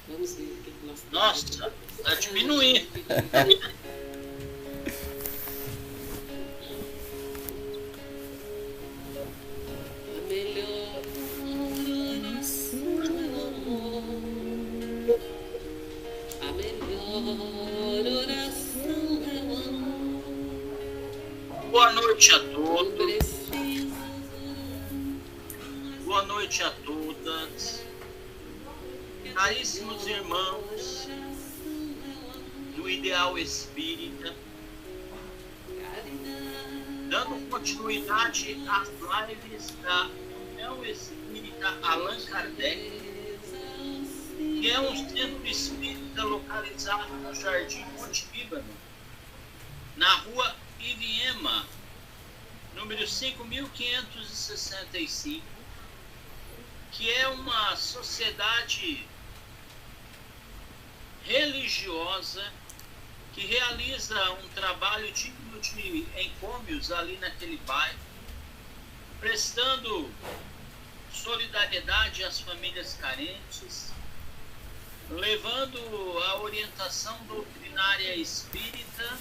Vamos ver o que nós temos. Nossa, tá diminuindo. A melhor oração é o amor. A melhor oração é o amor. Boa noite a Não todos. precisas Boa noite a todas. Caríssimos irmãos do Ideal Espírita, dando continuidade às lives da União Espírita Allan Kardec, que é um centro espírita localizado no Jardim Monte Líbano, na rua Iviema, número 5565, que é uma sociedade religiosa que realiza um trabalho digno de encômios ali naquele bairro, prestando solidariedade às famílias carentes, levando a orientação doutrinária espírita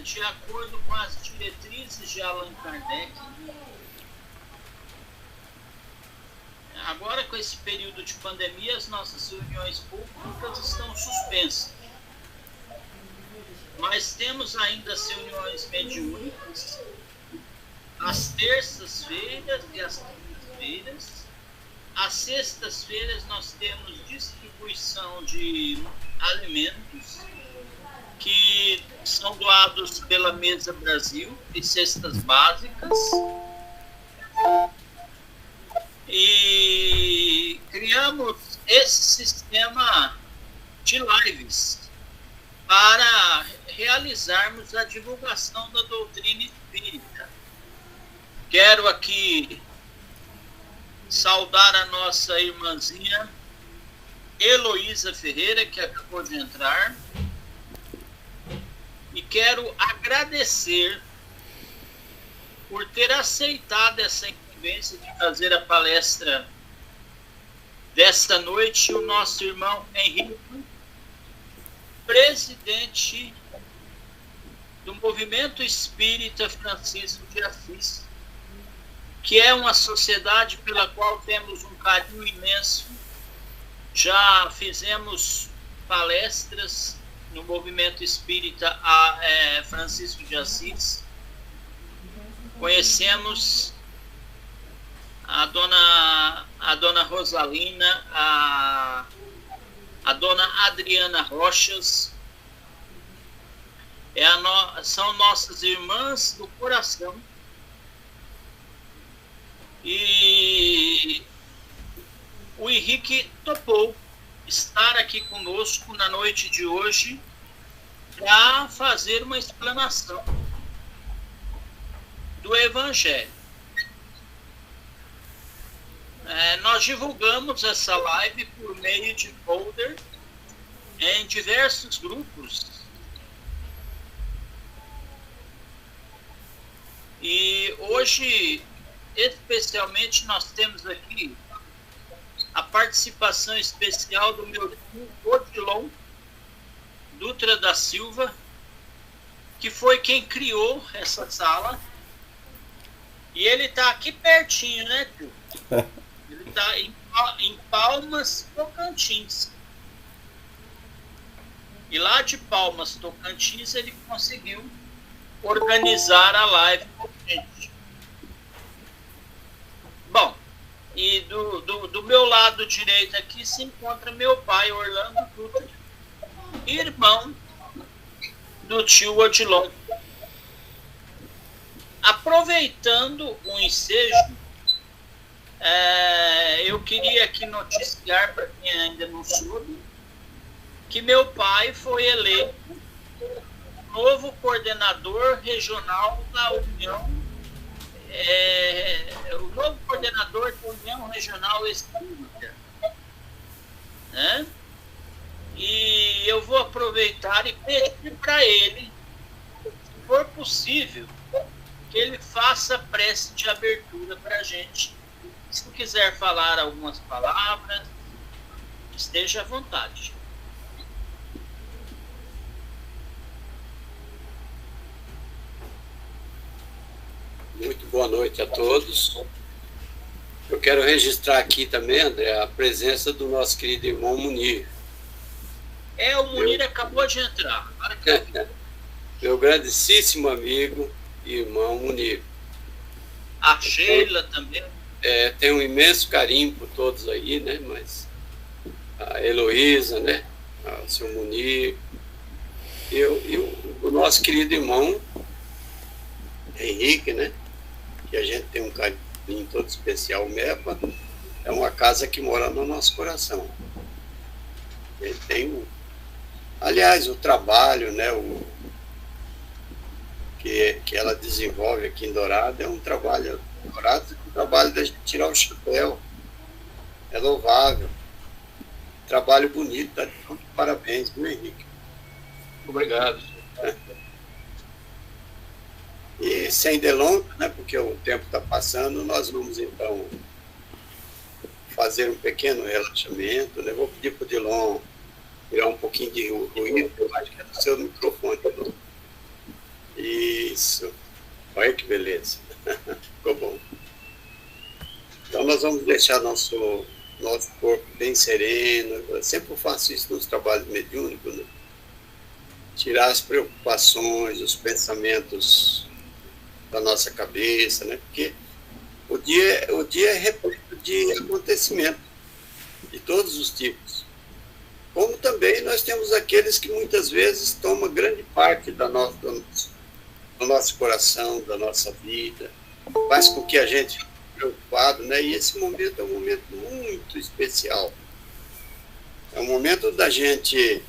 de acordo com as diretrizes de Allan Kardec. Agora, com esse período de pandemia, as nossas reuniões públicas estão suspensas. Mas temos ainda as reuniões mediúnicas, às terças-feiras e às quintas-feiras. Às sextas-feiras nós temos distribuição de alimentos que são doados pela Mesa Brasil, de cestas básicas. E criamos esse sistema de lives para realizarmos a divulgação da doutrina espírita. Quero aqui saudar a nossa irmãzinha Heloísa Ferreira, que acabou de entrar, e quero agradecer por ter aceitado essa incumbência de fazer a palestra desta noite, o nosso irmão Henrique, presidente do Movimento Espírita Francisco de Assis, que é uma sociedade pela qual temos um carinho imenso. Já fizemos palestras no Movimento Espírita Francisco de Assis, conhecemos a dona Rosalina, a dona Adriana Rochas, são nossas irmãs do coração. E o Henrique topou estar aqui conosco na noite de hoje para fazer uma explanação do Evangelho. Nós divulgamos essa live por meio de folder em diversos grupos. E hoje, especialmente, nós temos aqui a participação especial do meu tio Odilon Dutra da Silva, que foi quem criou essa sala. E ele está aqui pertinho, né, tio? Ele está em Palmas, Tocantins. E lá de Palmas, Tocantins, ele conseguiu organizar a live com a gente. Bom, e do meu lado direito aqui se encontra meu pai, Orlando Dutra, irmão do tio Odilon. Aproveitando o ensejo, eu queria aqui noticiar para quem ainda não soube que meu pai foi eleito novo coordenador regional da União, o novo coordenador da União Regional Espírita, né? E eu vou aproveitar e pedir para ele, se for possível, que ele faça a prece de abertura para a gente, Se quiser falar algumas palavras, esteja à vontade. Muito boa noite a todos. Eu quero registrar aqui também, André, a presença do nosso querido irmão Munir. O Munir acabou de entrar. Meu grandíssimo amigo e irmão Munir. A Sheila também. Tenho um imenso carinho por todos aí, né? Mas a Heloísa, né? O seu Munir. E o nosso querido irmão Henrique, né? Que a gente tem um carinho todo especial. O MEPA é uma casa que mora no nosso coração. Ele tem aliás, o trabalho, né, que ela desenvolve aqui em Dourado é um trabalho da gente tirar o chapéu. É louvável. Trabalho bonito, tá? Então, parabéns, meu Henrique. Obrigado. E sem delongas, né, porque o tempo está passando, nós vamos então fazer um pequeno relaxamento, né? Vou pedir para o Dilon tirar um pouquinho de ruído, eu acho que é do seu microfone, Dilon. Isso. Olha que beleza. Ficou bom. Então nós vamos deixar nosso corpo bem sereno. Eu sempre faço isso nos trabalhos mediúnicos, né? Tirar as preocupações, os pensamentos da nossa cabeça, né? Porque o dia é repleto de acontecimentos de todos os tipos. Como também nós temos aqueles que muitas vezes tomam grande parte do nosso coração, da nossa vida, faz com que a gente fique preocupado, né? E esse momento é um momento muito especial. É um momento da gente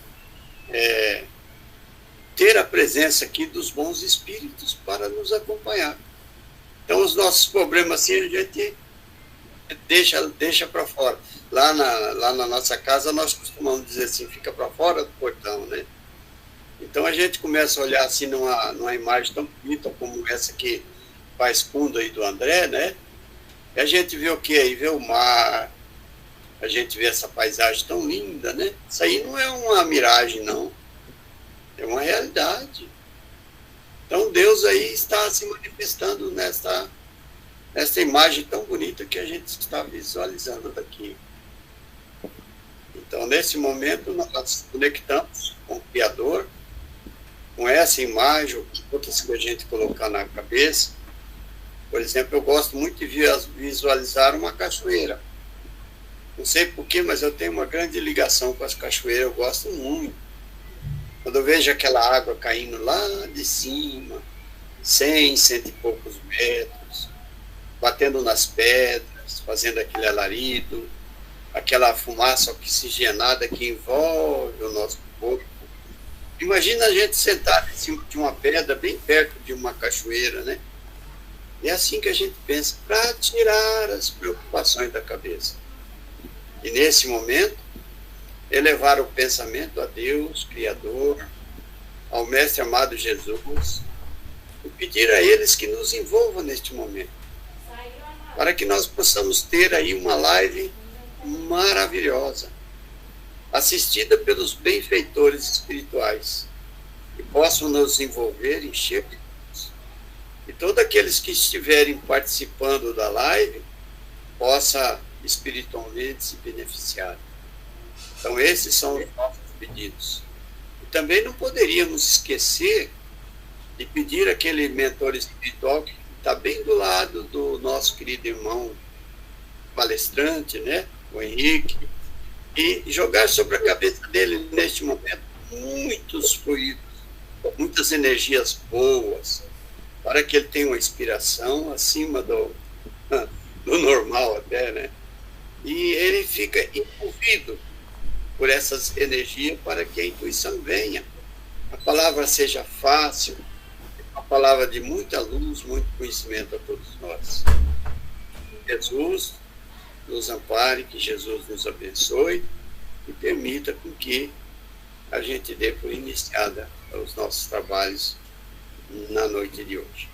ter a presença aqui dos bons espíritos para nos acompanhar. Então, os nossos problemas, assim, a gente deixa para fora. Lá na nossa casa, nós costumamos dizer assim, fica para fora do portão, né? Então, a gente começa a olhar assim numa imagem tão bonita como essa que faz fundo aí do André, né? E a gente vê o quê? Aí vê o mar, a gente vê essa paisagem tão linda, né? Isso aí não é uma miragem, não. É uma realidade. Então, Deus aí está se manifestando nessa imagem tão bonita que a gente está visualizando daqui. Então, nesse momento, nós nos conectamos com o Criador, com essa imagem, outras que a gente colocar na cabeça. Por exemplo, eu gosto muito de visualizar uma cachoeira. Não sei porquê, mas eu tenho uma grande ligação com as cachoeiras, eu gosto muito. Quando eu vejo aquela água caindo lá de cima, 100 e poucos metros, batendo nas pedras, fazendo aquele alarido, aquela fumaça oxigenada que envolve o nosso corpo. Imagina a gente sentado em cima de uma pedra, bem perto de uma cachoeira, né? É assim que a gente pensa, para tirar as preocupações da cabeça. E nesse momento, elevar o pensamento a Deus, Criador, ao Mestre amado Jesus, e pedir a eles que nos envolvam neste momento, para que nós possamos ter aí uma live maravilhosa, assistida pelos benfeitores espirituais, que possam nos envolver, encher de luz, e todos aqueles que estiverem participando da live possa espiritualmente se beneficiar. Então, esses são os nossos pedidos. E também não poderíamos esquecer de pedir aquele mentor espiritual que está bem do lado do nosso querido irmão palestrante, né, o Henrique, e jogar sobre a cabeça dele, neste momento, muitos fluidos, muitas energias boas, para que ele tenha uma inspiração acima do normal até, né? E ele fica envolvido por essas energias para que a intuição venha. A palavra seja fácil, uma palavra de muita luz, muito conhecimento a todos nós. Jesus nos ampare, que Jesus nos abençoe e permita com que a gente dê por iniciada os nossos trabalhos na noite de hoje.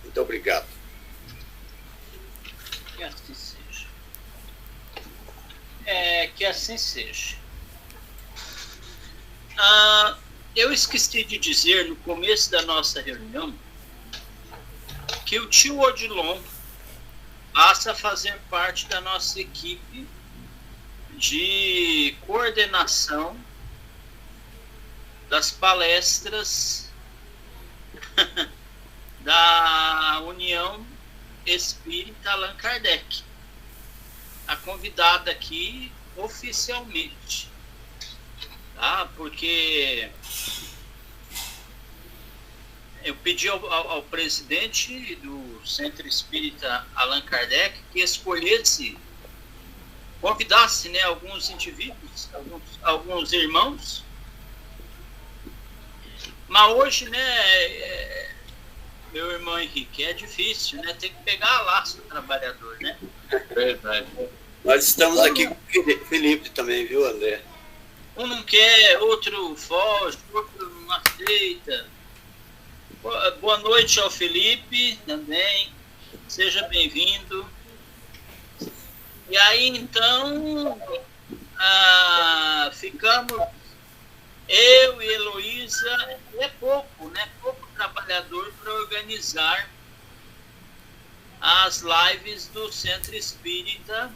Muito obrigado. Que assim seja. Que assim seja. Eu esqueci de dizer no começo da nossa reunião que o tio Odilon passa a fazer parte da nossa equipe de coordenação das palestras da União Espírita Allan Kardec. A convidada aqui oficialmente, tá? Porque eu pedi ao presidente do Centro Espírita Allan Kardec que escolhesse, convidasse, né, alguns indivíduos, alguns irmãos. Mas hoje, né, meu irmão Henrique, é difícil, né? Tem que pegar a laço do trabalhador, né? Verdade. Nós estamos aqui com o Felipe também, viu, André? Um não quer, outro foge, outro não aceita. Boa noite ao Felipe também. Seja bem-vindo. E aí, então, ficamos, eu e Heloísa, é pouco, né? Pouco trabalhador para organizar as lives do Centro Espírita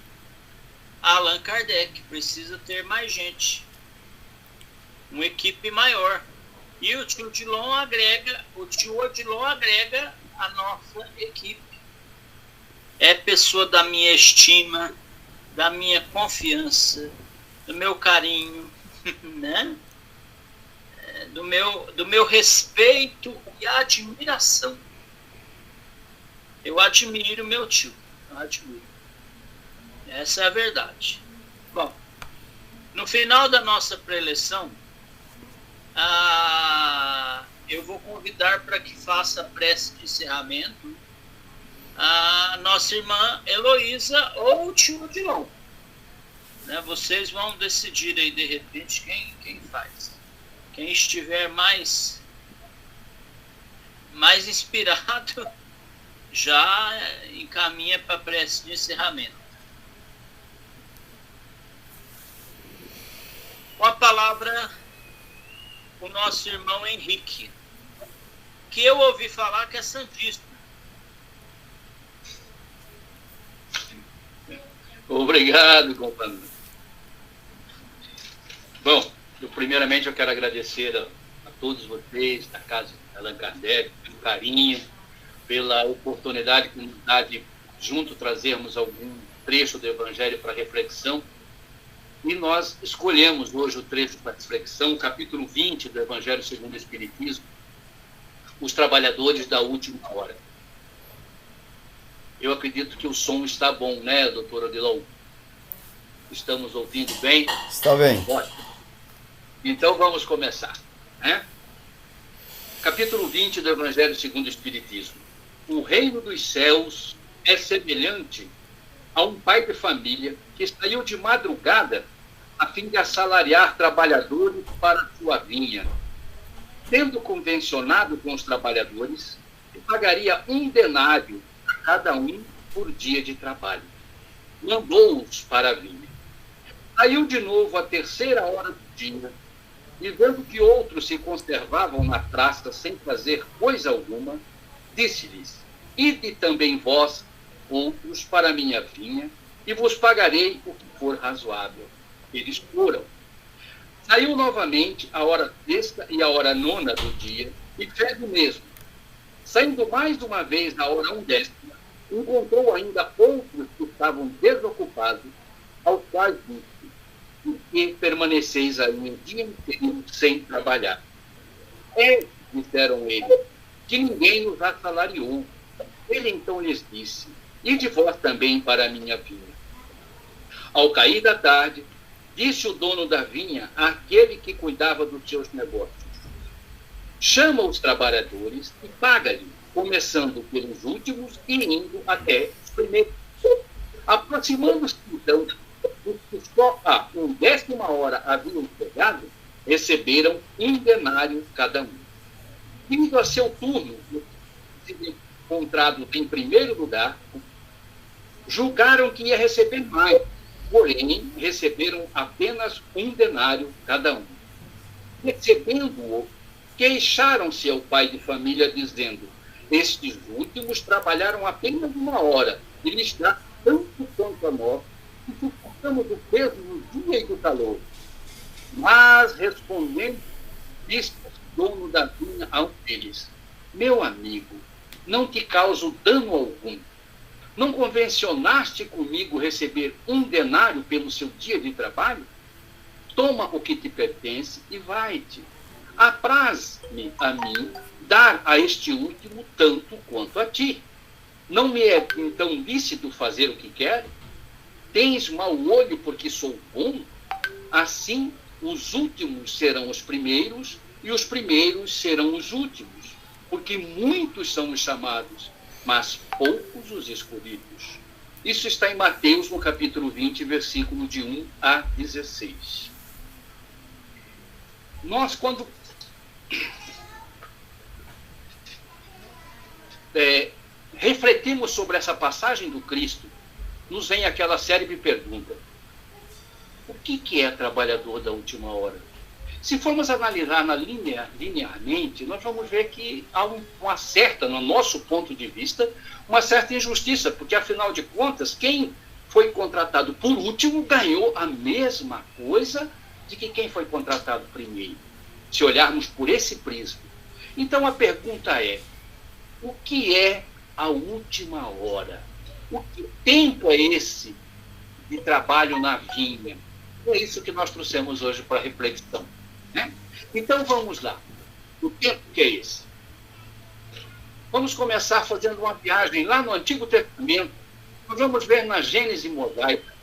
Allan Kardec. Precisa ter mais gente, uma equipe maior. E o tio Odilon agrega a nossa equipe. É pessoa da minha estima, da minha confiança, do meu carinho, né? Do meu respeito e admiração. Eu admiro meu tio. Eu admiro. Essa é a verdade. Bom, no final da nossa preleção, eu vou convidar para que faça a prece de encerramento a nossa irmã Heloísa ou o tio Odilon. Né? Vocês vão decidir aí, de repente, quem faz. Quem estiver mais inspirado já encaminha para a prece de encerramento. Com a palavra, o nosso irmão Henrique, que eu ouvi falar que é santista. Obrigado, companheiro. Bom, primeiramente eu quero agradecer a todos vocês da Casa Allan Kardec pelo carinho, pela oportunidade que nos dá de junto trazermos algum trecho do Evangelho para reflexão. E nós escolhemos hoje o trecho para reflexão, capítulo 20 do Evangelho segundo o Espiritismo, os trabalhadores da última hora. Eu acredito que o som está bom, né, doutor Odilon? Estamos ouvindo bem? Está bem. Ótimo. Então vamos começar, né? Capítulo 20 do Evangelho segundo o Espiritismo. O reino dos céus é semelhante a um pai de família que saiu de madrugada a fim de assalariar trabalhadores para a sua vinha. Tendo convencionado com os trabalhadores, que pagaria 1 denário a cada um por dia de trabalho. Mandou-os para a vinha. Saiu de novo à 3ª hora do dia, e vendo que outros se conservavam na praça sem fazer coisa alguma, disse-lhes: ide também vós, outros, para a minha vinha, e vos pagarei o que for razoável. Eles foram. Saiu novamente a hora 6ª e a hora 9ª do dia, e fez o mesmo. Saindo mais uma vez na hora 1/10, encontrou ainda outros que estavam desocupados, aos quais disse: por que permaneceis aí um dia inteiro sem trabalhar? Disseram eles, que ninguém nos assalariou. Ele então lhes disse: ide vós também para a minha vinha. Ao cair da tarde, disse o dono da vinha àquele que cuidava dos seus negócios: chama os trabalhadores e paga-lhe, começando pelos últimos e indo até os primeiros. Aproximando-se então, os que só a 1/10 hora haviam chegado, receberam 1 denário cada um. Vindo a seu turno, encontrados em primeiro lugar, julgaram que ia receber mais, porém receberam apenas 1 denário cada um. Recebendo-o, queixaram-se ao pai de família, dizendo: estes últimos trabalharam apenas 1 hora, e lhes dá tanto quanto a nós, que suportamos o peso do dia e do calor. Mas, respondendo, disse o dono da vinha a um deles: meu amigo, não te causo dano algum. Não convencionaste comigo receber 1 denário pelo seu dia de trabalho? Toma o que te pertence e vai-te. Apraz-me a mim dar a este último tanto quanto a ti. Não me é então lícito fazer o que quero? Tens mau olho porque sou bom? Assim, os últimos serão os primeiros e os primeiros serão os últimos, porque muitos são os chamados, mas poucos os escolhidos. Isso está em Mateus, no capítulo 20, versículo de 1 a 16. Nós, quando refletimos sobre essa passagem do Cristo, nos vem aquela célebre pergunta: o que é trabalhador da última hora? Se formos analisar linearmente, nós vamos ver que há uma certa, no nosso ponto de vista, uma certa injustiça, porque, afinal de contas, quem foi contratado por último ganhou a mesma coisa de que quem foi contratado primeiro, se olharmos por esse prisma. Então, a pergunta é: o que é a última hora? O que tempo é esse de trabalho na vinha? É isso que nós trouxemos hoje para reflexão, né? Então, vamos lá. O tempo que é esse? Vamos começar fazendo uma viagem lá no Antigo Testamento. Nós vamos ver na Gênese mosaica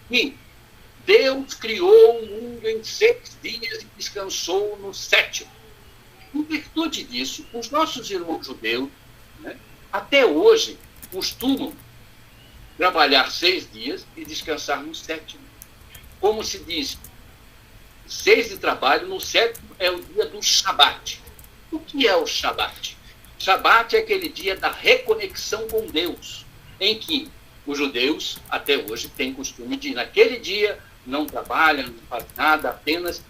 que Deus criou o mundo em 6 dias e descansou no 7º. Em virtude disso, os nossos irmãos judeus, né, até hoje, costumam trabalhar 6 dias e descansar no 7º. Como se diz, 6 de trabalho, no 7º é o dia do Shabat. O que é o Shabat? Shabat é aquele dia da reconexão com Deus, em que os judeus, até hoje, têm costume de, naquele dia, não trabalham, não fazem nada, apenas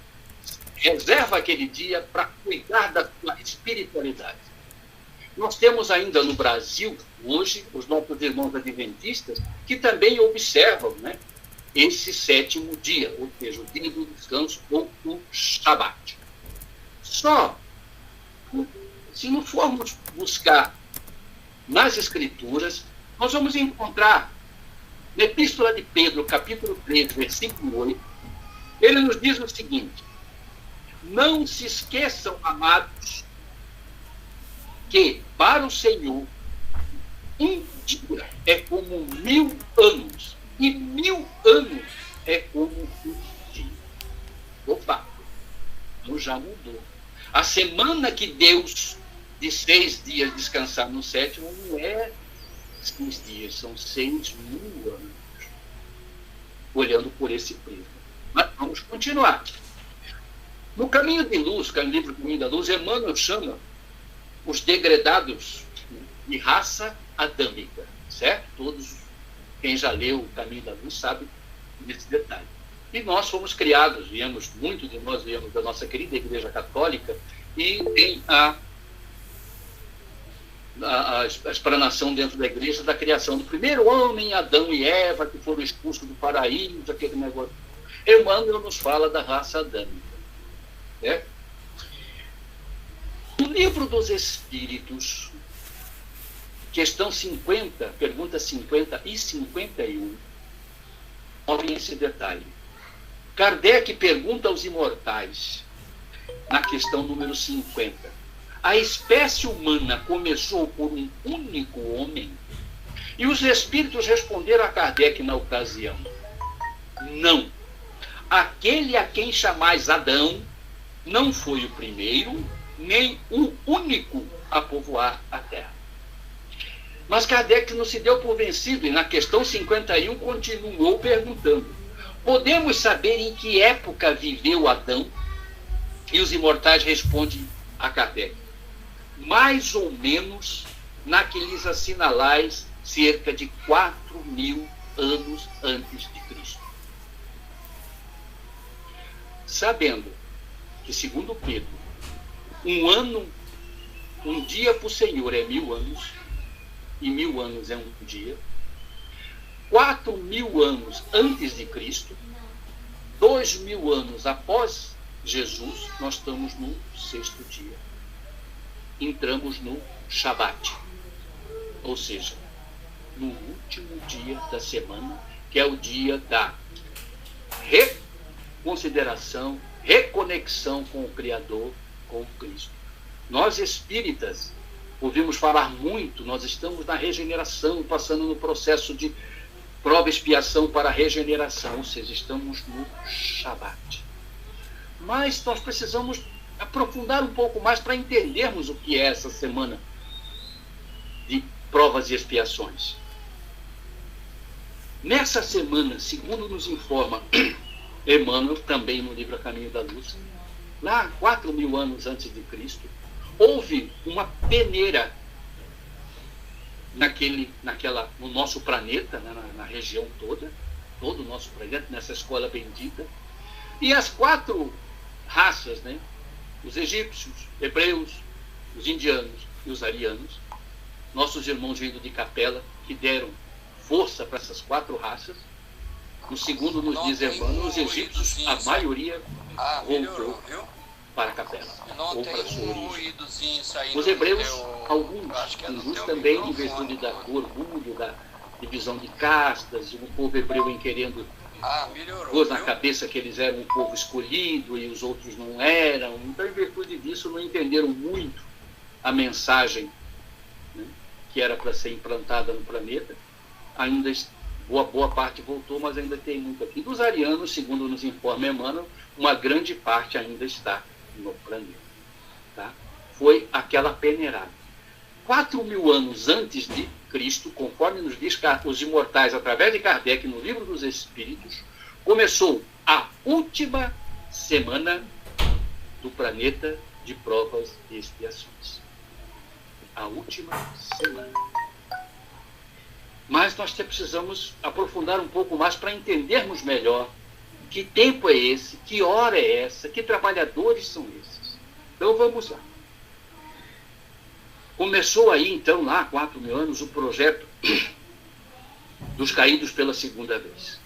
reserva aquele dia para cuidar da sua espiritualidade. Nós temos ainda no Brasil, hoje, os nossos irmãos adventistas, que também observam, né, esse 7º dia, ou seja, o dia do descanso, ou o Shabat. Só, se não formos buscar nas Escrituras, nós vamos encontrar, na Epístola de Pedro, capítulo 3, versículo 8, ele nos diz o seguinte: não se esqueçam, amados, que para o Senhor um dia é como 1000 anos, e 1000 anos é como um dia. Opa, então já mudou. A semana que Deus, de 6 dias, descansar no 7º, não é 6 dias, são 6.000 anos. Olhando por esse prisma. Mas vamos continuar. No Caminho de Luz, que é o livro Caminho da Luz, Emmanuel chama os degredados de raça adâmica, certo? Todos, quem já leu o Caminho da Luz sabe desse detalhe. E nós fomos criados, muitos de nós viemos da nossa querida Igreja Católica, e tem a explanação dentro da igreja da criação do primeiro homem, Adão e Eva, que foram expulsos do paraíso, aquele negócio. Emmanuel nos fala da raça adâmica. Né? No Livro dos Espíritos, questão 50, pergunta 50 e 51, olhem esse detalhe. Kardec pergunta aos imortais, na questão número 50, a espécie humana começou por um único homem? E os espíritos responderam a Kardec na ocasião: não. Aquele a quem chamais Adão não foi o primeiro, nem o único a povoar a terra. Mas Kardec não se deu por vencido e na questão 51 continuou perguntando: podemos saber em que época viveu Adão? E os imortais respondem a Kardec: mais ou menos na que lhes assinalais cerca de 4.000 anos antes de Cristo. Sabendo que, segundo Pedro, um dia para o Senhor é 1.000 anos, e 1.000 anos é um dia, 4.000 anos antes de Cristo, 2.000 anos após Jesus, nós estamos no 6º dia. Entramos no Shabat, ou seja, no último dia da semana, que é o dia da reconsideração, reconexão com o Criador, com Cristo. Nós espíritas ouvimos falar muito, nós estamos na regeneração, passando no processo de prova e expiação para a regeneração, ou seja, estamos no Shabat. Mas nós precisamos aprofundar um pouco mais para entendermos o que é essa semana de provas e expiações. Nessa semana, segundo nos informa Emmanuel, também no livro A Caminho da Luz, lá 4.000 anos antes de Cristo, houve uma peneira no nosso planeta, né, na região toda, todo o nosso planeta, nessa escola bendita, e as 4 raças, né, os egípcios, hebreus, os indianos e os arianos, nossos irmãos vindo de Capela, que deram força para essas 4 raças. No segundo nos diz Emmanuel, os egípcios, a maioria voltou para a Capela, ou para a sua origem. Os hebreus, alguns também, em virtude do orgulho, da divisão de castas, o povo hebreu em querendo pôs na cabeça que eles eram um povo escolhido e os outros não eram. Então, em virtude disso, não entenderam muito a mensagem, né, que era para ser implantada no planeta. Ainda boa parte voltou, mas ainda tem muito aqui. Dos arianos, segundo nos informa Emmanuel, uma grande parte ainda está no planeta. Tá? Foi aquela peneirada. 4.000 anos antes de Cristo, conforme nos diz os imortais através de Kardec no Livro dos Espíritos, começou a última semana do planeta de provas e expiações. A última semana. Mas nós precisamos aprofundar um pouco mais para entendermos melhor que tempo é esse, que hora é essa, que trabalhadores são esses. Então vamos lá. Começou aí, então, lá há 4.000 anos, o projeto dos caídos pela segunda vez.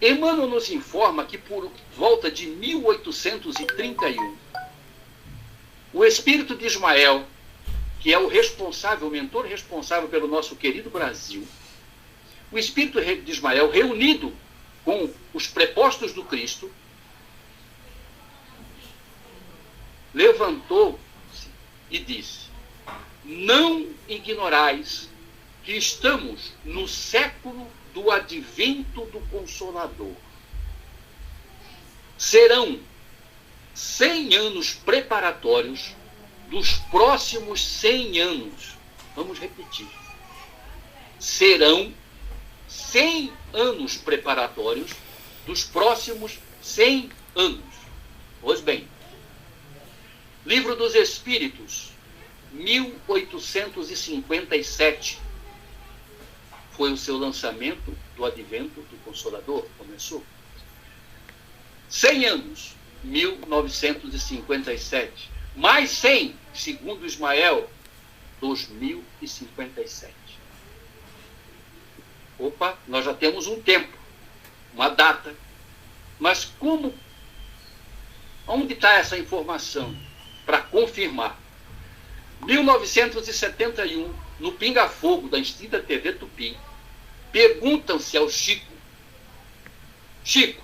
Emmanuel nos informa que por volta de 1831, o espírito de Ismael, que é o responsável, o mentor responsável pelo nosso querido Brasil, o espírito de Ismael, reunido com os prepostos do Cristo, levantou e disse: não ignorais que estamos no século do advento do Consolador. Serão 100 anos preparatórios dos próximos 100 anos. Vamos repetir. Serão 100 anos preparatórios dos próximos 100 anos. Pois bem, Livro dos Espíritos, 1857, foi o seu lançamento do advento do Consolador, começou. 100 anos, 1957. Mais 100, segundo Ismael, 2057. Opa, nós já temos um tempo, uma data. Mas onde está essa informação? Para confirmar. 1971, no Pinga Fogo da extinta TV Tupi, perguntam-se ao Chico: Chico,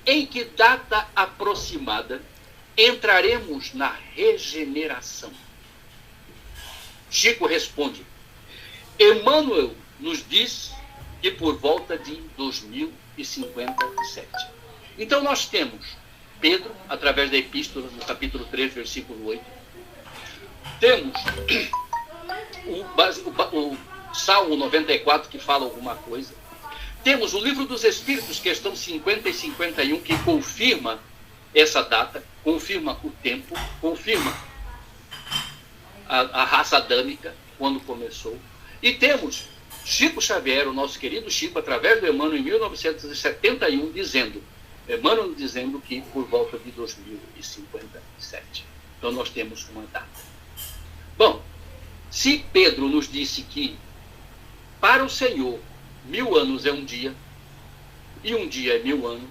em que data aproximada entraremos na regeneração? Chico responde: Emmanuel nos diz que por volta de 2057. Então nós temos Pedro, através da epístola, no capítulo 3, versículo 8. Temos o Salmo 94, que fala alguma coisa. Temos o Livro dos Espíritos, questão 50 e 51, que confirma essa data, confirma o tempo, confirma a raça adâmica, quando começou. E temos Chico Xavier, o nosso querido Chico, através do Emmanuel, em 1971, Emmanuel dizendo que por volta de 2057. Então nós temos uma data. Bom, se Pedro nos disse que para o Senhor 1000 anos é um dia, e um dia é 1000 anos,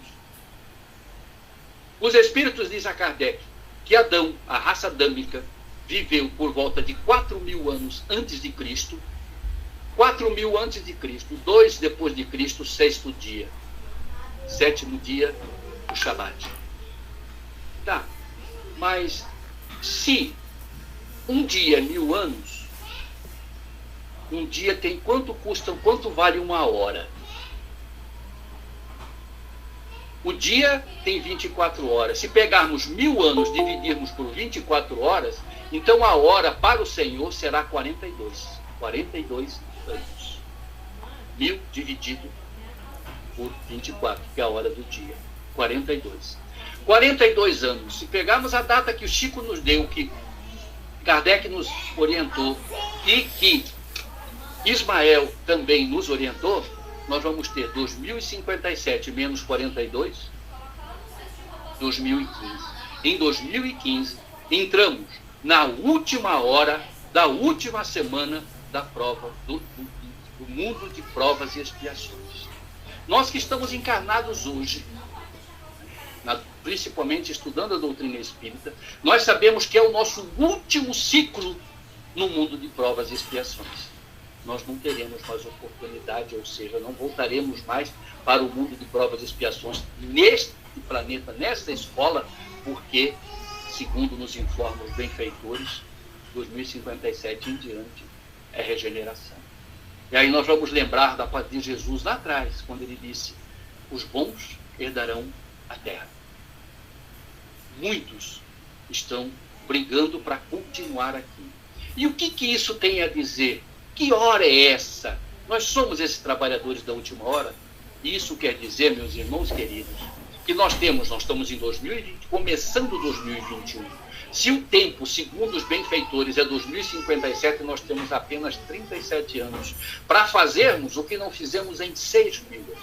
os Espíritos dizem a Kardec que Adão, a raça adâmica, viveu por volta de 4000 anos antes de Cristo, 4000 antes de Cristo, 2 depois de Cristo, 6º dia, 7º dia, o Shabat. Tá, mas se um dia é 1000 anos, um dia tem quanto vale uma hora? O dia tem 24 horas. Se pegarmos 1000 anos e dividirmos por 24 horas, então a hora para o Senhor será 42. 42 anos. 1000 dividido por 24, que é a hora do dia. 42. 42 anos. Se pegarmos a data que o Chico nos deu, que Kardec nos orientou e que Ismael também nos orientou, nós vamos ter 2057 menos 42, 2015. Em 2015, entramos na última hora da última semana da prova, do mundo de provas e expiações. Nós que estamos encarnados hoje, principalmente estudando a doutrina espírita, nós sabemos que é o nosso último ciclo no mundo de provas e expiações. Nós não teremos mais oportunidade, ou seja, não voltaremos mais para o mundo de provas e expiações neste planeta, nesta escola, porque, segundo nos informam os benfeitores, 2057 em diante é regeneração. E aí nós vamos lembrar da parte de Jesus lá atrás, quando ele disse: os bons herdarão a terra. Muitos estão brigando para continuar aqui. E o que isso tem a dizer? Que hora é essa? Nós somos esses trabalhadores da última hora. Isso quer dizer, meus irmãos queridos, que nós estamos em 2020, começando 2021. Se o tempo, segundo os benfeitores, é 2057, nós temos apenas 37 anos para fazermos o que não fizemos em 6.000 anos.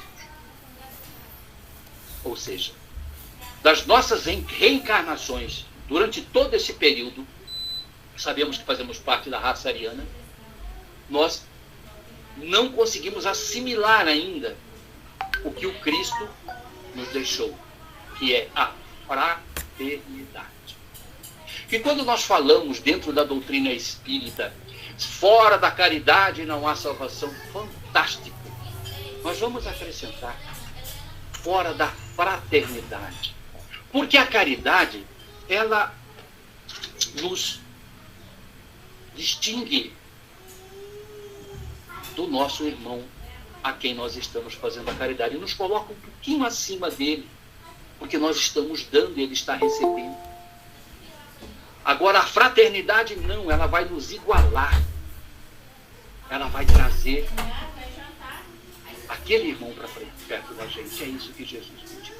Ou seja, das nossas reencarnações, durante todo esse período, sabemos que fazemos parte da raça ariana, nós não conseguimos assimilar ainda o que o Cristo nos deixou, que é a fraternidade. Que quando nós falamos dentro da doutrina espírita, fora da caridade não há salvação, fantástico, nós vamos acrescentar fora da fraternidade. Porque a caridade, ela nos distingue do nosso irmão a quem nós estamos fazendo a caridade, e nos coloca um pouquinho acima dele, porque nós estamos dando e ele está recebendo. Agora a fraternidade não, ela vai nos igualar, ela vai trazer aquele irmão para perto da gente. É isso que Jesus pediu.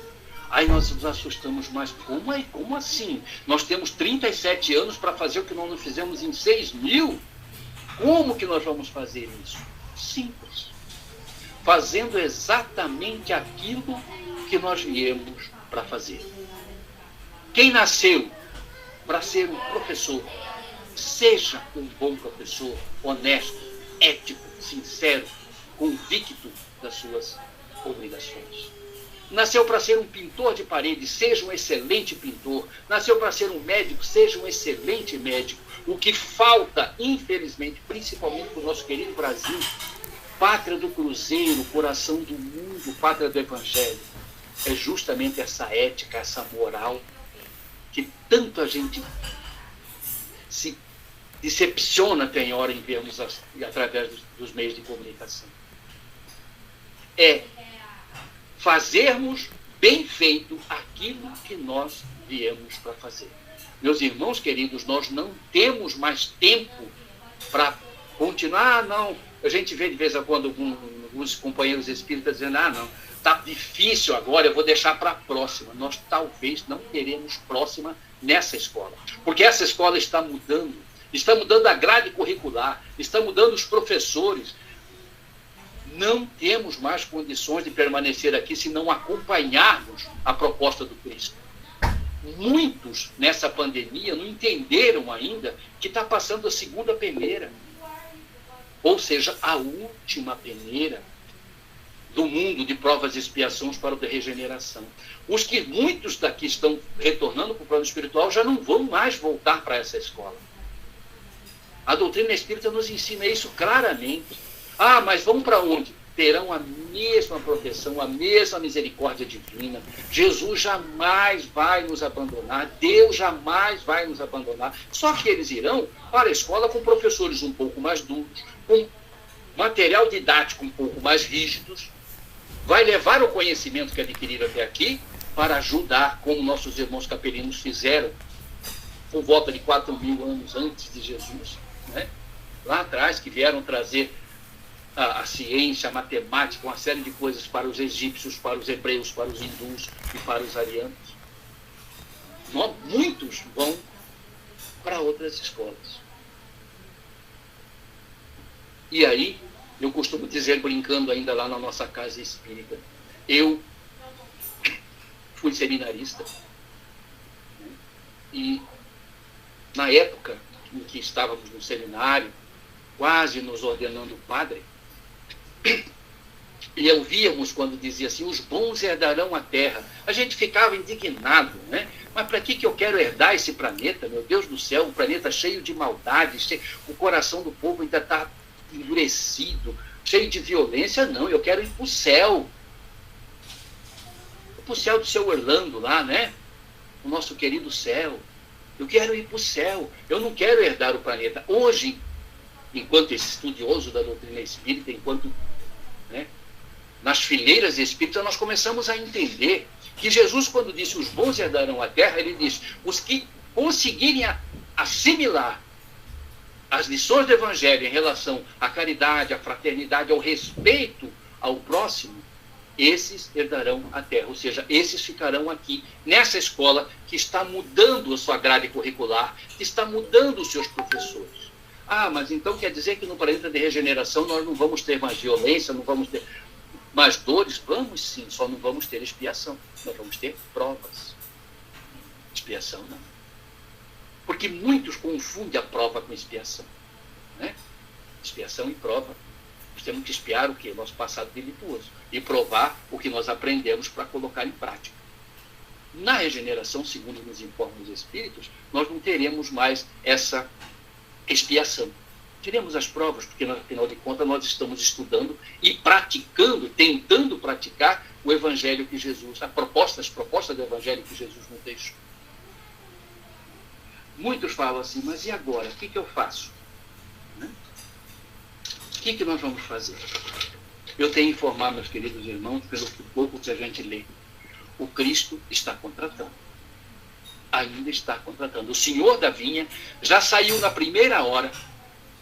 Aí nós nos assustamos mais. Como assim? Nós temos 37 anos para fazer o que nós não fizemos em 6.000? Como que nós vamos fazer isso? Simples. Fazendo exatamente aquilo que nós viemos para fazer. Quem nasceu para ser um professor, seja um bom professor, honesto, ético, sincero, convicto das suas obrigações. Nasceu para ser um pintor de parede, seja um excelente pintor. Nasceu para ser um médico, seja um excelente médico. O que falta, infelizmente, principalmente para o nosso querido Brasil, pátria do Cruzeiro, coração do mundo, pátria do Evangelho, é justamente essa ética, essa moral, que tanto a gente se decepciona, tem hora, em vermos através dos meios de comunicação. É fazermos bem feito aquilo que nós viemos para fazer. Meus irmãos queridos, nós não temos mais tempo para continuar. Não, a gente vê de vez em quando alguns companheiros espíritas dizendo: não, está difícil agora, eu vou deixar para a próxima. Nós talvez não teremos próxima nessa escola, porque essa escola está mudando está mudando a grade curricular, está mudando os professores. Não temos mais condições de permanecer aqui se não acompanharmos a proposta do Cristo. Muitos, nessa pandemia, não entenderam ainda que está passando a segunda peneira. Ou seja, a última peneira do mundo de provas e expiações para o de regeneração. Muitos daqui estão retornando para o plano espiritual já não vão mais voltar para essa escola. A doutrina espírita nos ensina isso claramente. Ah, mas vão para onde? Terão a mesma proteção, a mesma misericórdia divina. Jesus jamais vai nos abandonar, Deus jamais vai nos abandonar. Só que eles irão para a escola com professores um pouco mais duros, com material didático um pouco mais rígidos, vai levar o conhecimento que adquiriram até aqui para ajudar, como nossos irmãos capelinos fizeram por volta de 4.000 anos antes de Jesus, né? Lá atrás, que vieram trazer a ciência, a matemática, uma série de coisas para os egípcios, para os hebreus, para os hindus e para os arianos. Muitos vão para outras escolas. E aí, eu costumo dizer, brincando ainda lá na nossa casa espírita, eu fui seminarista, e na época em que estávamos no seminário, quase nos ordenando padre, e ouvíamos quando dizia assim, os bons herdarão a terra. A gente ficava indignado, né? Mas para que eu quero herdar esse planeta? Meu Deus do céu, um planeta cheio de maldade, o coração do povo ainda está endurecido, cheio de violência. Não, eu quero ir para o céu. Para o céu do seu Orlando lá, né? O nosso querido céu. Eu quero ir para o céu. Eu não quero herdar o planeta. Hoje, enquanto estudioso da doutrina espírita, enquanto, né, nas fileiras espíritas, nós começamos a entender que Jesus, quando disse os bons herdarão a terra, ele diz, os que conseguirem assimilar as lições do Evangelho em relação à caridade, à fraternidade, ao respeito ao próximo, esses herdarão a terra. Ou seja, esses ficarão aqui, nessa escola que está mudando a sua grade curricular, que está mudando os seus professores. Ah, mas então quer dizer que no planeta de regeneração nós não vamos ter mais violência, não vamos ter mais dores? Vamos sim, só não vamos ter expiação. Nós vamos ter provas. Expiação não. Porque muitos confundem a prova com expiação, né? Expiação e prova. Nós temos que expiar o quê? Nosso passado delituoso. E provar o que nós aprendemos para colocar em prática. Na regeneração, segundo nos informam os espíritos, nós não teremos mais essa expiação. Teremos as provas, porque, afinal de contas, nós estamos estudando e praticando, tentando praticar o Evangelho que Jesus, as propostas do Evangelho que Jesus nos deixou. Muitos falam assim, mas e agora? O que eu faço? Né? O que nós vamos fazer? Eu tenho que informar, meus queridos irmãos, pelo pouco que a gente lê. O Cristo está contratando. Ainda está contratando. O Senhor da vinha já saiu na primeira hora,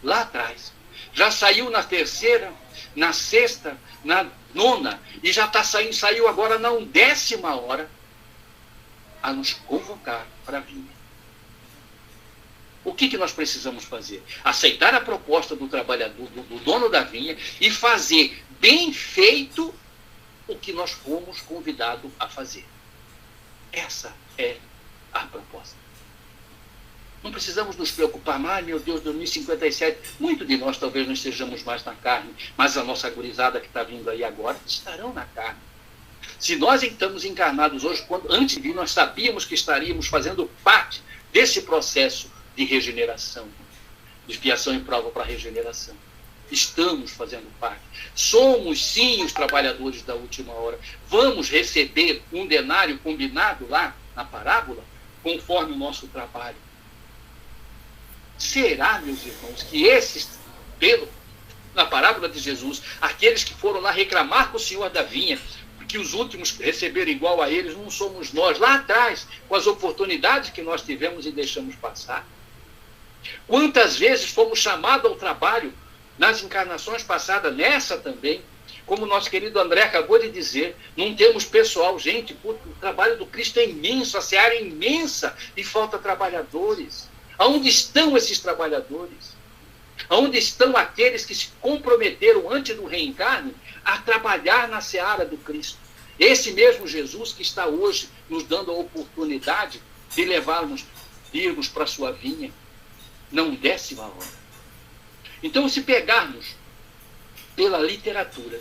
lá atrás. Já saiu na terceira, na sexta, na nona, e já saiu agora na 10ª hora a nos convocar para a vinha. O que nós precisamos fazer? Aceitar a proposta do trabalhador, do dono da vinha, e fazer bem feito o que nós fomos convidados a fazer. Essa é a proposta. Não precisamos nos preocupar, meu Deus, 2057, muito de nós talvez não estejamos mais na carne, mas a nossa gurizada que está vindo aí agora estarão na carne. Se nós estamos encarnados hoje, antes de vir, nós sabíamos que estaríamos fazendo parte desse processo de regeneração, de expiação e prova para a regeneração. Estamos fazendo parte. Somos, sim, os trabalhadores da última hora. Vamos receber um denário combinado lá na parábola, conforme o nosso trabalho. Será, meus irmãos, que esses, na parábola de Jesus, aqueles que foram lá reclamar com o Senhor da vinha, que os últimos receberam igual a eles, não somos nós, lá atrás, com as oportunidades que nós tivemos e deixamos passar? Quantas vezes fomos chamados ao trabalho nas encarnações passadas, nessa também, como o nosso querido André acabou de dizer, não temos pessoal, gente, o trabalho do Cristo é imenso, a seara é imensa e falta trabalhadores. Aonde estão esses trabalhadores? Aonde estão aqueles que se comprometeram antes do reencarne a trabalhar na seara do Cristo? Esse mesmo Jesus que está hoje nos dando a oportunidade de levarmos, irmos para a sua vinha, não 10ª hora. Então, se pegarmos pela literatura,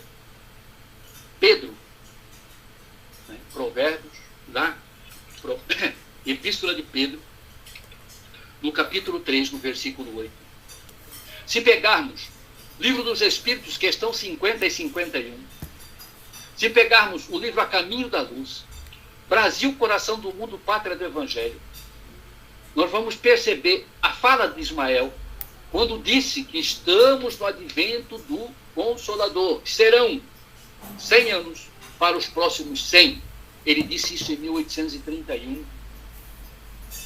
Pedro, né, Provérbios, Epístola de Pedro, no capítulo 3, no versículo 8. Se pegarmos Livro dos Espíritos, questão 50 e 51. Se pegarmos o livro A Caminho da Luz, Brasil, Coração do Mundo, Pátria do Evangelho, nós vamos perceber a fala de Ismael, quando disse que estamos no advento do Consolador, que serão 100 anos para os próximos 100. Ele disse isso em 1831.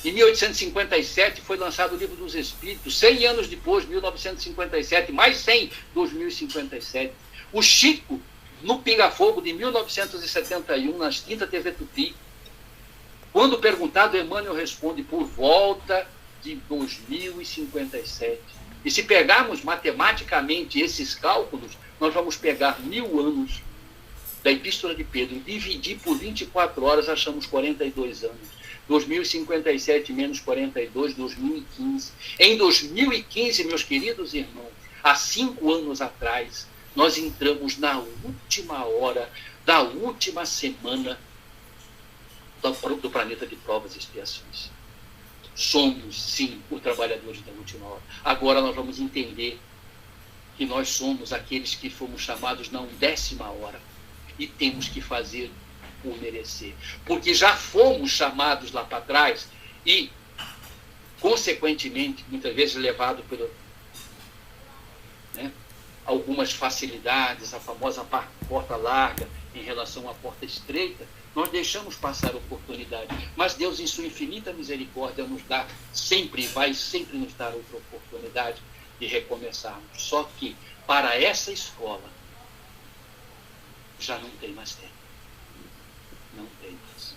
Em 1857 foi lançado o Livro dos Espíritos, 100 anos depois, 1957, mais 100, 2057. O Chico, no Pinga Fogo, de 1971, na extinta TV Tupi, quando perguntado, Emmanuel responde, por volta de 2057. E se pegarmos matematicamente esses cálculos, nós vamos pegar 1000 anos da Epístola de Pedro, dividir por 24 horas, achamos 42 anos. 2057 menos 42, 2015. Em 2015, meus queridos irmãos, há 5 anos atrás, nós entramos na última hora da última semana do planeta de provas e expiações. Somos, sim, os trabalhadores da última hora. Agora nós vamos entender que nós somos aqueles que fomos chamados na 10ª hora e temos que fazer por merecer. Porque já fomos chamados lá para trás e, consequentemente, muitas vezes levados por algumas facilidades, a famosa porta larga em relação à porta estreita, nós deixamos passar a oportunidade. Mas Deus, em sua infinita misericórdia, nos dá sempre, vai sempre nos dar outra oportunidade de recomeçarmos. Só que, para essa escola, já não tem mais tempo. Não tem mais.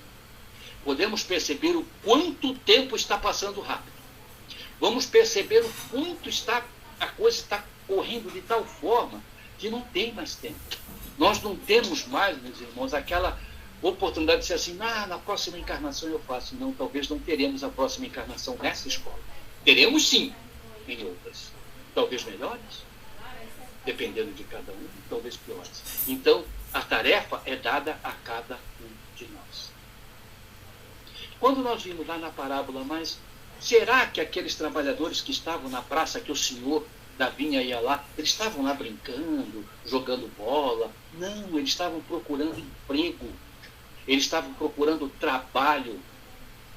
Podemos perceber o quanto o tempo está passando rápido. Vamos perceber o quanto a coisa está correndo de tal forma que não tem mais tempo. Nós não temos mais, meus irmãos, aquela oportunidade de dizer assim, na próxima encarnação eu faço. Não, talvez não teremos a próxima encarnação nessa escola. Teremos sim, em outras. Talvez melhores, dependendo de cada um, talvez piores. Então, a tarefa é dada a cada um de nós. Quando nós vimos lá na parábola, mas será que aqueles trabalhadores que estavam na praça, que o senhor da vinha ia lá, eles estavam lá brincando, jogando bola? Não, eles estavam procurando emprego, eles estavam procurando trabalho,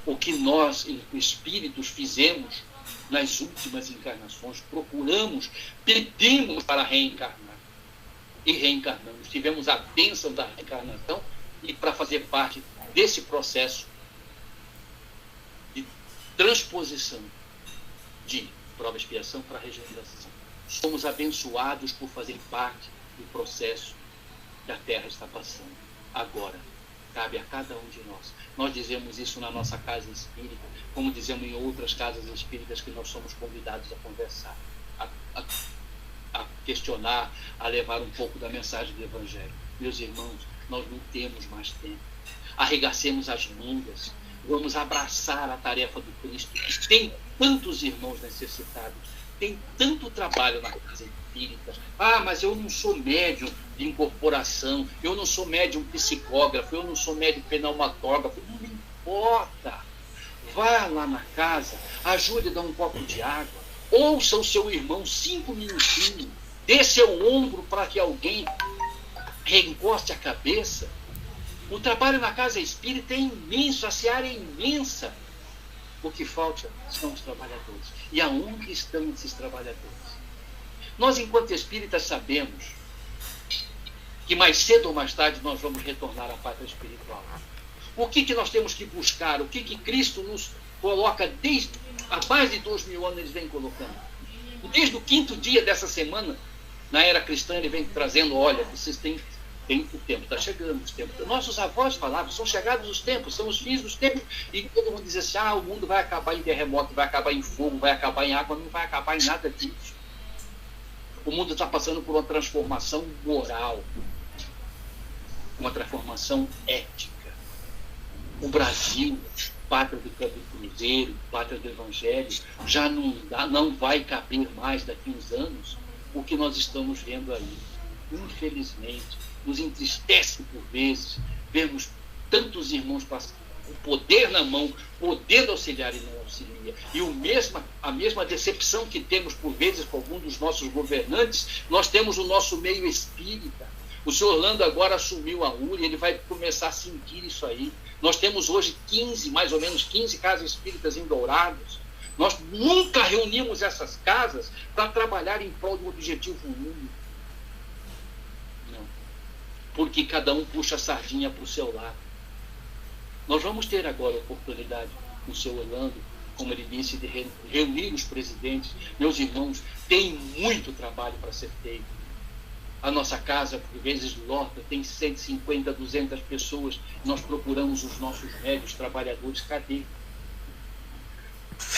o que nós, espíritos, fizemos nas últimas encarnações, procuramos, pedimos para reencarnar. E reencarnamos, tivemos a bênção da reencarnação e para fazer parte desse processo de transposição de prova e expiação para regeneração. Somos abençoados por fazer parte do processo que a Terra está passando. Agora, cabe a cada um de nós. Nós dizemos isso na nossa casa espírita, como dizemos em outras casas espíritas que nós somos convidados a conversar, a questionar, a levar um pouco da mensagem do Evangelho. Meus irmãos, nós não temos mais tempo. Arregacemos as mangas, vamos abraçar a tarefa do Cristo. Tem tantos irmãos necessitados, tem tanto trabalho na casa espírita. Mas eu não sou médium de incorporação, eu não sou médium psicógrafo, eu não sou médium pneumatógrafo. Não importa. Vá lá na casa, ajude a dar um copo de água, ouça o seu irmão 5 minutinhos, dê seu ombro para que alguém reencoste a cabeça. O trabalho na casa espírita é imenso, a seara é imensa. O que falta são os trabalhadores. E aonde estão esses trabalhadores? Nós, enquanto espíritas, sabemos que mais cedo ou mais tarde nós vamos retornar à pátria espiritual. O que nós temos que buscar? O que Cristo nos coloca desde há mais de 2000 anos, ele vem colocando. Desde o 5º dia dessa semana, na era cristã, ele vem trazendo, olha, vocês têm O tempo está chegando, nossos avós falavam, são chegados os tempos, são os fins dos tempos, e todo mundo dizia assim, o mundo vai acabar em terremoto, vai acabar em fogo, vai acabar em água, não vai acabar em nada disso. O mundo está passando por uma transformação moral, uma transformação ética. O Brasil, pátria do Campo Cruzeiro, pátria do Evangelho, já não vai caber mais daqui a uns anos o que nós estamos vendo aí. Infelizmente, nos entristece por vezes vermos tantos irmãos passando o poder na mão, podendo auxiliar e não auxilia. E a mesma decepção que temos por vezes com algum dos nossos governantes, nós temos o nosso meio espírita. O senhor Orlando agora assumiu a URI, ele vai começar a sentir isso aí. Nós temos hoje mais ou menos 15 casas espíritas em Dourados. Nós nunca reunimos essas casas para trabalhar em prol de um objetivo único. Porque cada um puxa a sardinha para o seu lado. Nós vamos ter agora a oportunidade, com o seu Orlando, como ele disse, de reunir os presidentes. Meus irmãos, tem muito trabalho para ser feito. A nossa casa, por vezes, lota, tem 150, 200 pessoas. Nós procuramos os nossos médios trabalhadores. Cadê?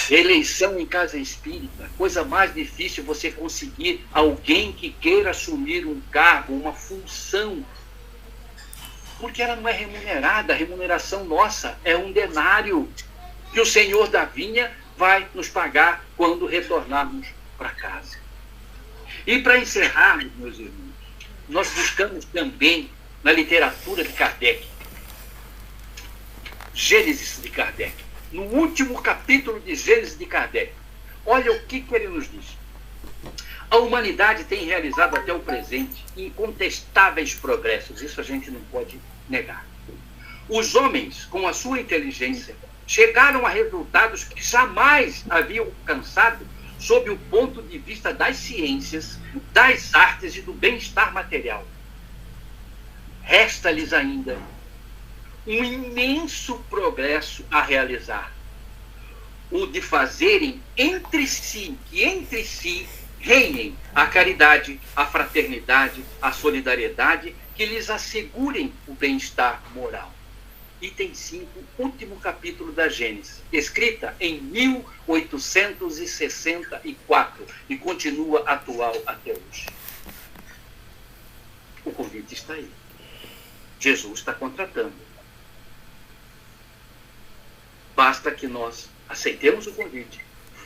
Eleição em casa espírita, coisa mais difícil você conseguir alguém que queira assumir um cargo, uma função, porque ela não é remunerada. A remuneração nossa é um denário que o Senhor da vinha vai nos pagar quando retornarmos para casa. E para encerrarmos, meus irmãos, nós buscamos também na literatura de Kardec, Gênesis de Kardec, no último capítulo de Gênesis de Kardec. Olha o que ele nos diz. A humanidade tem realizado até o presente incontestáveis progressos, isso a gente não pode negar. Os homens, com a sua inteligência, chegaram a resultados que jamais haviam alcançado sob o ponto de vista das ciências, das artes e do bem-estar material. Resta-lhes ainda um imenso progresso a realizar, o de fazerem entre si reinem a caridade, a fraternidade, a solidariedade, que lhes assegurem o bem-estar moral. Item 5, último capítulo da Gênesis, escrita em 1864 e continua atual até hoje. O convite está aí. Jesus está contratando. Basta que nós aceitemos o convite,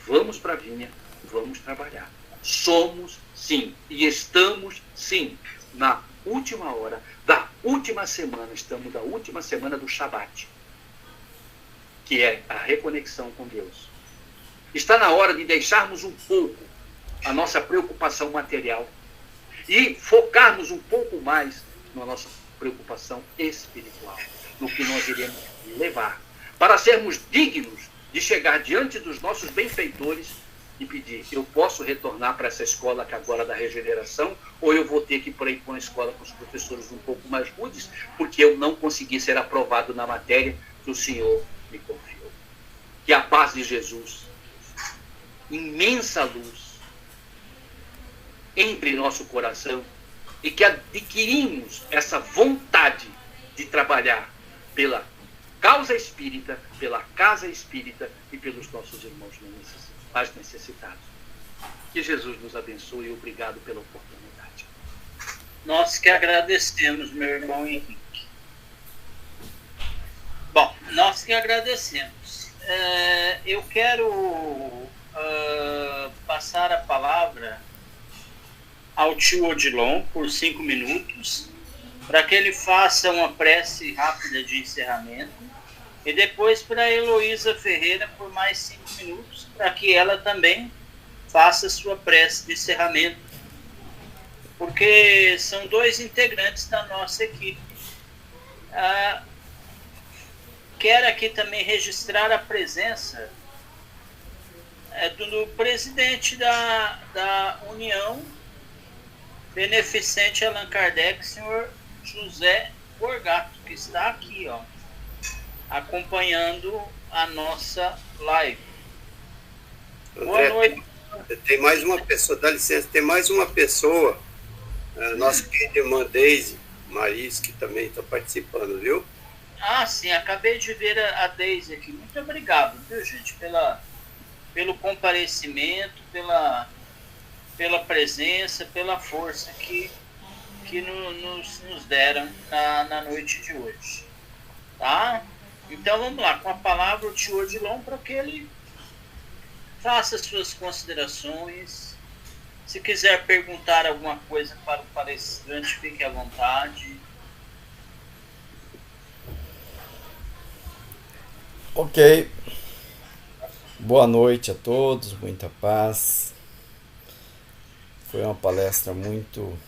vamos para a vinha, vamos trabalhar. Somos, sim, e estamos, sim, na última hora da última semana, estamos na última semana do Shabat, que é a reconexão com Deus. Está na hora de deixarmos um pouco a nossa preocupação material e focarmos um pouco mais na nossa preocupação espiritual, no que nós iremos levar, para sermos dignos de chegar diante dos nossos benfeitores e pedir: eu posso retornar para essa escola que agora é da regeneração, ou eu vou ter que ir para uma escola com os professores um pouco mais rudes, porque eu não consegui ser aprovado na matéria que o Senhor me confiou. Que a paz de Jesus, imensa luz, entre em nosso coração e que adquirimos essa vontade de trabalhar pela causa espírita, pela casa espírita e pelos nossos irmãos mais necessitados. Que Jesus nos abençoe e obrigado pela oportunidade. Nós que agradecemos, meu irmão Henrique. Bom, nós que agradecemos. Eu quero passar a palavra ao tio Odilon por 5 minutos, para que ele faça uma prece rápida de encerramento, e depois para a Heloísa Ferreira por mais 5 minutos, para que ela também faça sua prece de encerramento, porque são 2 integrantes da nossa equipe. Quero aqui também registrar a presença do presidente da União Beneficente Allan Kardec, senhor José Borgato, que está aqui, acompanhando a nossa live. André, Boa noite. Tem mais uma pessoa, dá licença, tem mais uma pessoa, nossa querida irmã Deise, Maris, que também está participando, viu? Ah, sim, acabei de ver a Deise aqui. Muito obrigado, viu, gente, pelo comparecimento, pela presença, pela força que nos deram na noite de hoje. Tá? Então vamos lá, com a palavra o tio Odilon para que ele faça suas considerações. Se quiser perguntar alguma coisa para o palestrante, fique à vontade. Ok. Boa noite a todos, muita paz. Foi uma palestra muito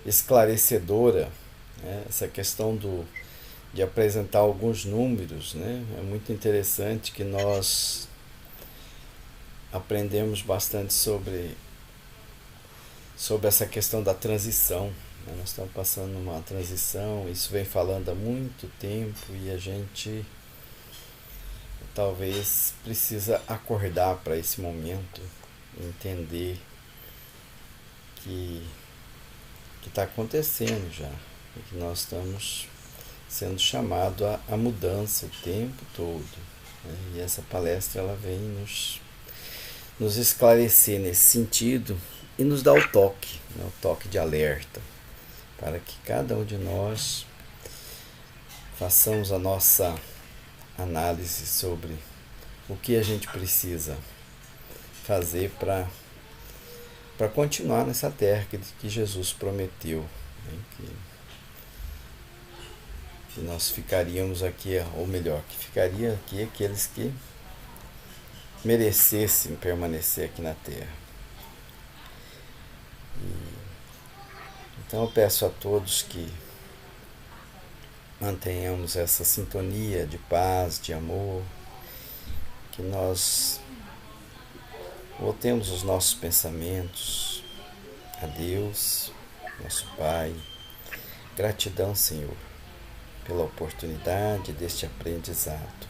esclarecedora, né? Essa questão de apresentar alguns números, né? É muito interessante que nós aprendemos bastante sobre essa questão da transição, né? Nós estamos passando uma transição, isso vem falando há muito tempo e a gente talvez precisa acordar para esse momento, entender que está acontecendo já, que nós estamos sendo chamados à mudança o tempo todo, né? E essa palestra ela vem nos esclarecer nesse sentido e nos dar o toque, né? O toque de alerta, para que cada um de nós façamos a nossa análise sobre o que a gente precisa fazer para continuar nessa terra que Jesus prometeu, né? Que nós ficaríamos aqui, ou melhor, que ficaria aqui aqueles que merecessem permanecer aqui na terra. Então eu peço a todos que mantenhamos essa sintonia de paz, de amor, que nós voltemos os nossos pensamentos a Deus, nosso Pai. Gratidão, Senhor, pela oportunidade deste aprendizado.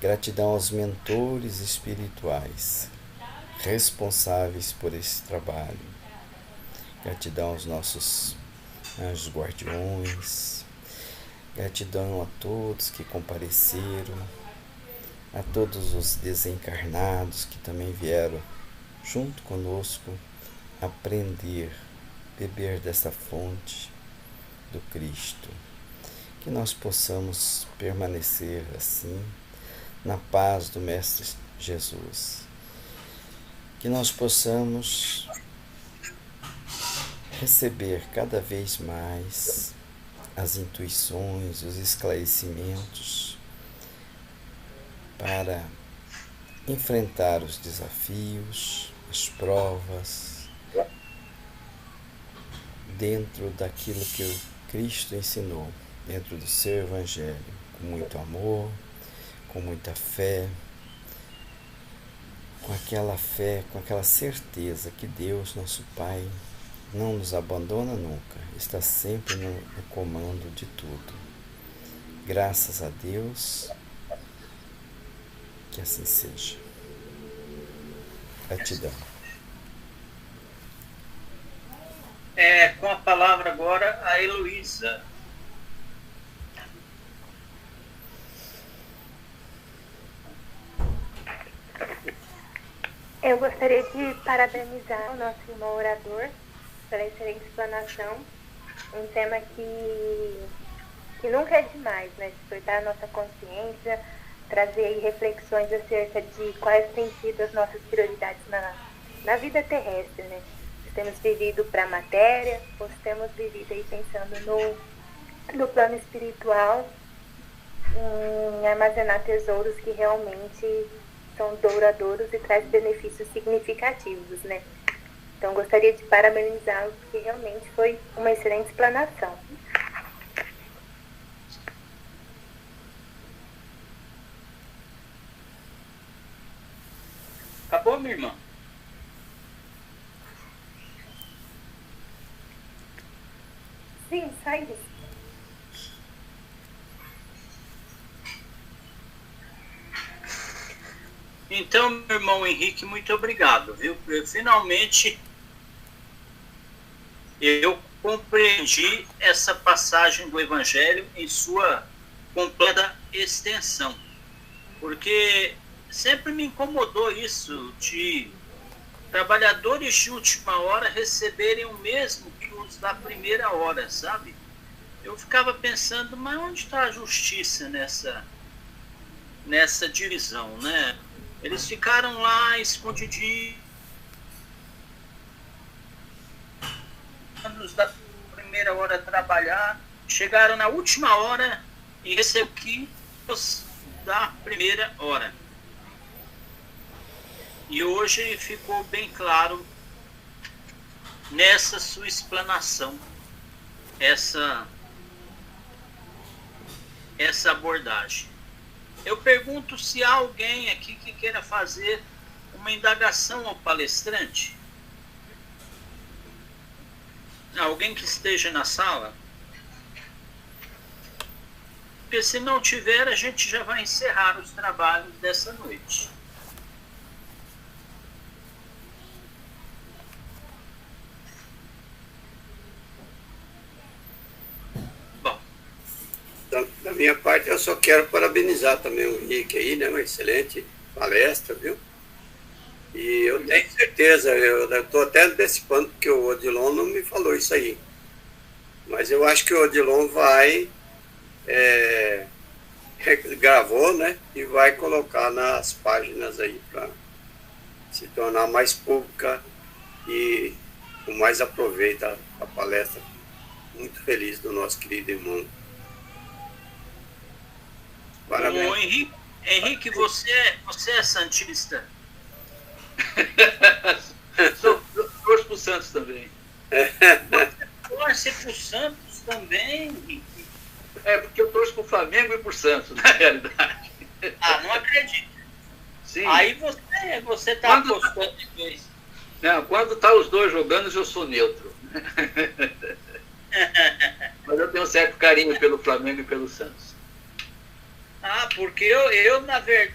Gratidão aos mentores espirituais responsáveis por esse trabalho. Gratidão aos nossos anjos guardiões. Gratidão a todos que compareceram, a todos os desencarnados que também vieram junto conosco aprender, beber dessa fonte do Cristo. Que nós possamos permanecer assim, na paz do Mestre Jesus. Que nós possamos receber cada vez mais as intuições, os esclarecimentos para enfrentar os desafios, as provas, dentro daquilo que o Cristo ensinou, dentro do seu Evangelho, com muito amor, com muita fé, com aquela certeza que Deus, nosso Pai, não nos abandona nunca, está sempre no comando de tudo. Graças a Deus, que assim seja. Gratidão. Com a palavra agora a Heloísa. Eu gostaria de parabenizar o nosso irmão orador pela excelente explanação, um tema que nunca é demais, né? Despertar a nossa consciência, trazer aí reflexões acerca de quais têm sido as nossas prioridades na vida terrestre, né? Se temos vivido para a matéria, ou se temos vivido aí pensando no plano espiritual, em armazenar tesouros que realmente são douradouros e traz benefícios significativos, né? Então, gostaria de parabenizá-lo, porque realmente foi uma excelente explanação. Acabou, minha irmã? Sim, sai disso. Então, meu irmão Henrique, muito obrigado, viu? Finalmente, eu compreendi essa passagem do Evangelho em sua completa extensão. Porque sempre me incomodou isso de trabalhadores de última hora receberem o mesmo que os da primeira hora, sabe? Eu ficava pensando, mas onde está a justiça nessa divisão, né? Eles ficaram lá escondidinhos da primeira hora trabalhar, chegaram na última hora e receberam que os da primeira hora. E hoje ficou bem claro nessa sua explanação, essa abordagem. Eu pergunto se há alguém aqui que queira fazer uma indagação ao palestrante. Alguém que esteja na sala? Porque se não tiver, a gente já vai encerrar os trabalhos dessa noite. Bom. Da minha parte, eu só quero parabenizar também o Henrique aí, né? Uma excelente palestra, viu? E eu tenho certeza, eu estou até antecipando, porque o Odilon não me falou isso aí. Mas eu acho que o Odilon vai, gravou, né? E vai colocar nas páginas aí para se tornar mais pública e com mais aproveita a palestra. Muito feliz do nosso querido irmão. Parabéns. Ô, Henrique, você é santista? Torço pro Santos também. Torce pro Santos também, Henrique? É, porque eu torço pro Flamengo e pro Santos, na realidade. Ah, não acredito. Sim. Aí você tá apostando em vez. Não, quando tá os dois jogando, eu sou neutro. Mas eu tenho um certo carinho pelo Flamengo e pelo Santos. Ah, porque eu na verdade,